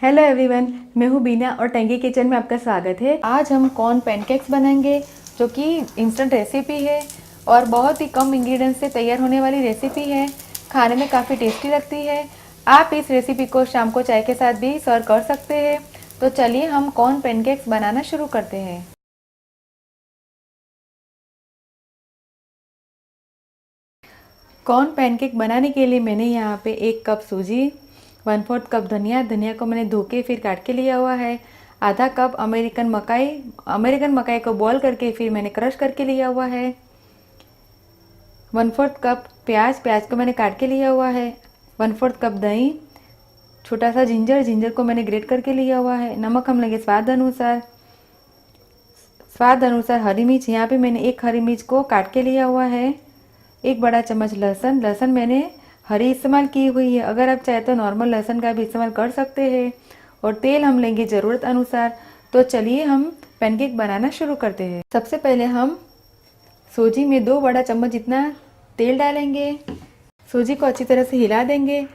Hello everyone, मैं हूँ बीना और टेंगी किचन में आपका स्वागत है। आज हम कॉर्न पैनकेक्स बनाएंगे जो कि इंस्टेंट रेसिपी है और बहुत ही कम इंग्रेडिएंट्स से तैयार होने वाली रेसिपी है। खाने में काफ़ी टेस्टी लगती है। आप इस रेसिपी को शाम को चाय के साथ भी सर्व कर सकते हैं। तो चलिए हम कॉर्न पैनकेक्स बनाना शुरू करते हैं। कॉर्न पैनकेक बनाने के लिए मैंने यहाँ पे 1 कप सूजी, 1/4 कप धनिया को मैंने धो के फिर काट के लिया हुआ है। आधा कप अमेरिकन मकाई को बॉईल करके फिर मैंने क्रश करके लिया हुआ है। 1/4 कप प्याज को मैंने काट के लिया हुआ है। 1/4 कप दही, छोटा सा जिंजर को मैंने ग्रेट करके लिया हुआ है। नमक हम लेंगे स्वाद अनुसार। हरी मिर्च, यहाँ पे मैंने 1 हरी मिर्च को काट के लिया हुआ है। 1 बड़ा चम्मच लहसुन मैंने हरी इस्तेमाल की हुई है। अगर आप चाहे तो नॉर्मल लहसुन का भी इस्तेमाल कर सकते हैं। और तेल हम लेंगे ज़रूरत अनुसार। तो चलिए हम पैनकेक बनाना शुरू करते हैं। सबसे पहले हम सूजी में 2 बड़ा चम्मच जितना तेल डालेंगे। सूजी को अच्छी तरह से हिला देंगे।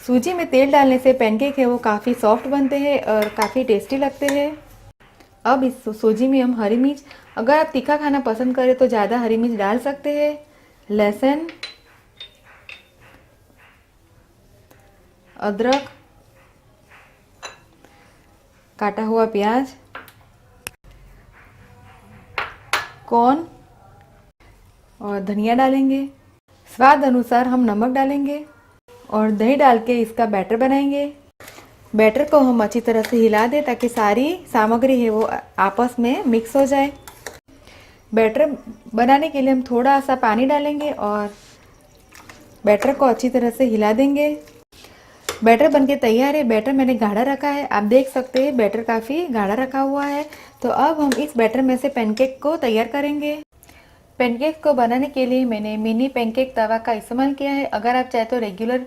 सूजी में तेल डालने से पैनकेक है वो काफ़ी सॉफ्ट बनते हैं और काफ़ी टेस्टी लगते हैं। अब इस सूजी में हम हरी मिर्च, अगर आप तीखा खाना पसंद करें तो ज़्यादा हरी मिर्च डाल सकते हैं। लहसुन, अदरक, काटा हुआ प्याज, कॉर्न और धनिया डालेंगे। स्वाद अनुसार हम नमक डालेंगे और दही डाल के इसका बैटर बनाएंगे। बैटर को हम अच्छी तरह से हिला दें ताकि सारी सामग्री है वो आपस में मिक्स हो जाए। बैटर बनाने के लिए हम थोड़ा सा पानी डालेंगे और बैटर को अच्छी तरह से हिला देंगे। बैटर बनके तैयार है। बैटर मैंने गाढ़ा रखा है, आप देख सकते हैं बैटर काफ़ी गाढ़ा रखा हुआ है। तो अब हम इस बैटर में से पैनकेक को तैयार करेंगे। पैनकेक को बनाने के लिए मैंने मिनी पैनकेक तवा का इस्तेमाल किया है। अगर आप चाहे तो रेगुलर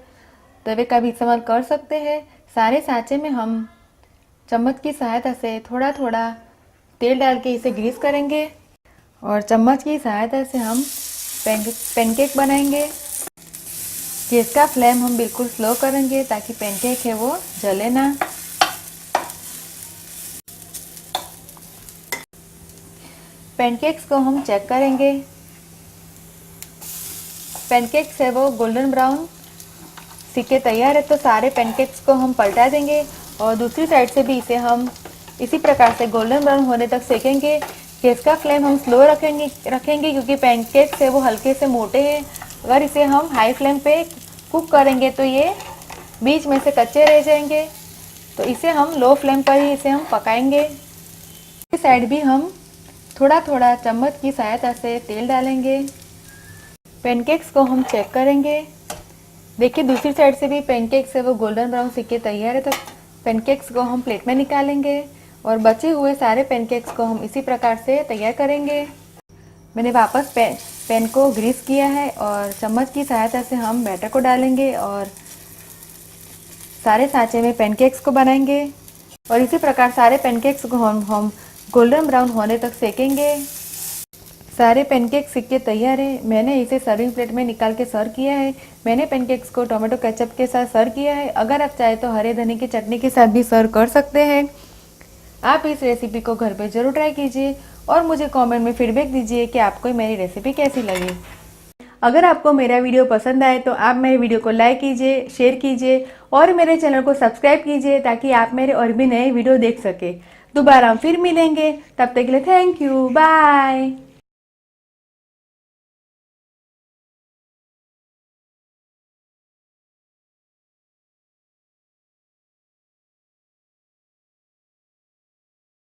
तवे का भी इस्तेमाल कर सकते हैं। सारे सांचे में हम चम्मच की सहायता से थोड़ा थोड़ा तेल डाल के इसे ग्रीस करेंगे और चम्मच की सहायता से हम पैनकेक बनाएंगे। गैस का फ्लेम हम बिल्कुल स्लो करेंगे ताकि पैनकेक है वो जले ना। पैनकेक्स को हम चेक करेंगे। पैनकेक्स है वो गोल्डन ब्राउन सिके तैयार है। तो सारे पैनकेक्स को हम पलटा देंगे और दूसरी साइड से भी इसे हम इसी प्रकार से गोल्डन ब्राउन होने तक सेकेंगे। गैस का फ्लेम हम स्लो रखेंगे क्योंकि पैनकेक्स है वो हल्के से मोटे हैं। अगर इसे हम हाई फ्लेम पे कुक करेंगे तो ये बीच में से कच्चे रह जाएंगे। तो इसे हम लो फ्लेम पर ही इसे हम पकाएंगे। इस साइड भी हम थोड़ा थोड़ा चम्मच की सहायता से तेल डालेंगे। पैनकेक्स को हम चेक करेंगे। देखिए दूसरी साइड से भी पैनकेक्स है वो गोल्डन ब्राउन सिके तैयार है। तो पैनकेक्स को हम प्लेट में निकालेंगे और बचे हुए सारे पैनकेक्स को हम इसी प्रकार से तैयार करेंगे। मैंने वापस पैन को ग्रीस किया है और चम्मच की सहायता से हम बैटर को डालेंगे और सारे सांचे में पैनकेक्स को बनाएंगे और इसी प्रकार सारे पैनकेक्स को हम गोल्डन ब्राउन होने तक सेकेंगे। सारे पैनकेक सिक के तैयार है। मैंने इसे सर्विंग प्लेट में निकाल के सर्व किया है। मैंने पैनकेक्स को टोमेटो केचप के साथ सर्व किया है। अगर आप चाहे तो हरे धनिया की चटनी के साथ भी सर्व कर सकते हैं। आप इस रेसिपी को घर पे ज़रूर ट्राई कीजिए और मुझे कमेंट में फीडबैक दीजिए कि आपको मेरी रेसिपी कैसी लगी। अगर आपको मेरा वीडियो पसंद आए तो आप मेरे वीडियो को लाइक कीजिए, शेयर कीजिए और मेरे चैनल को सब्सक्राइब कीजिए ताकि आप मेरे और भी नए वीडियो देख सके। दोबारा हम फिर मिलेंगे, तब तक के लिए थैंक यू, बाय।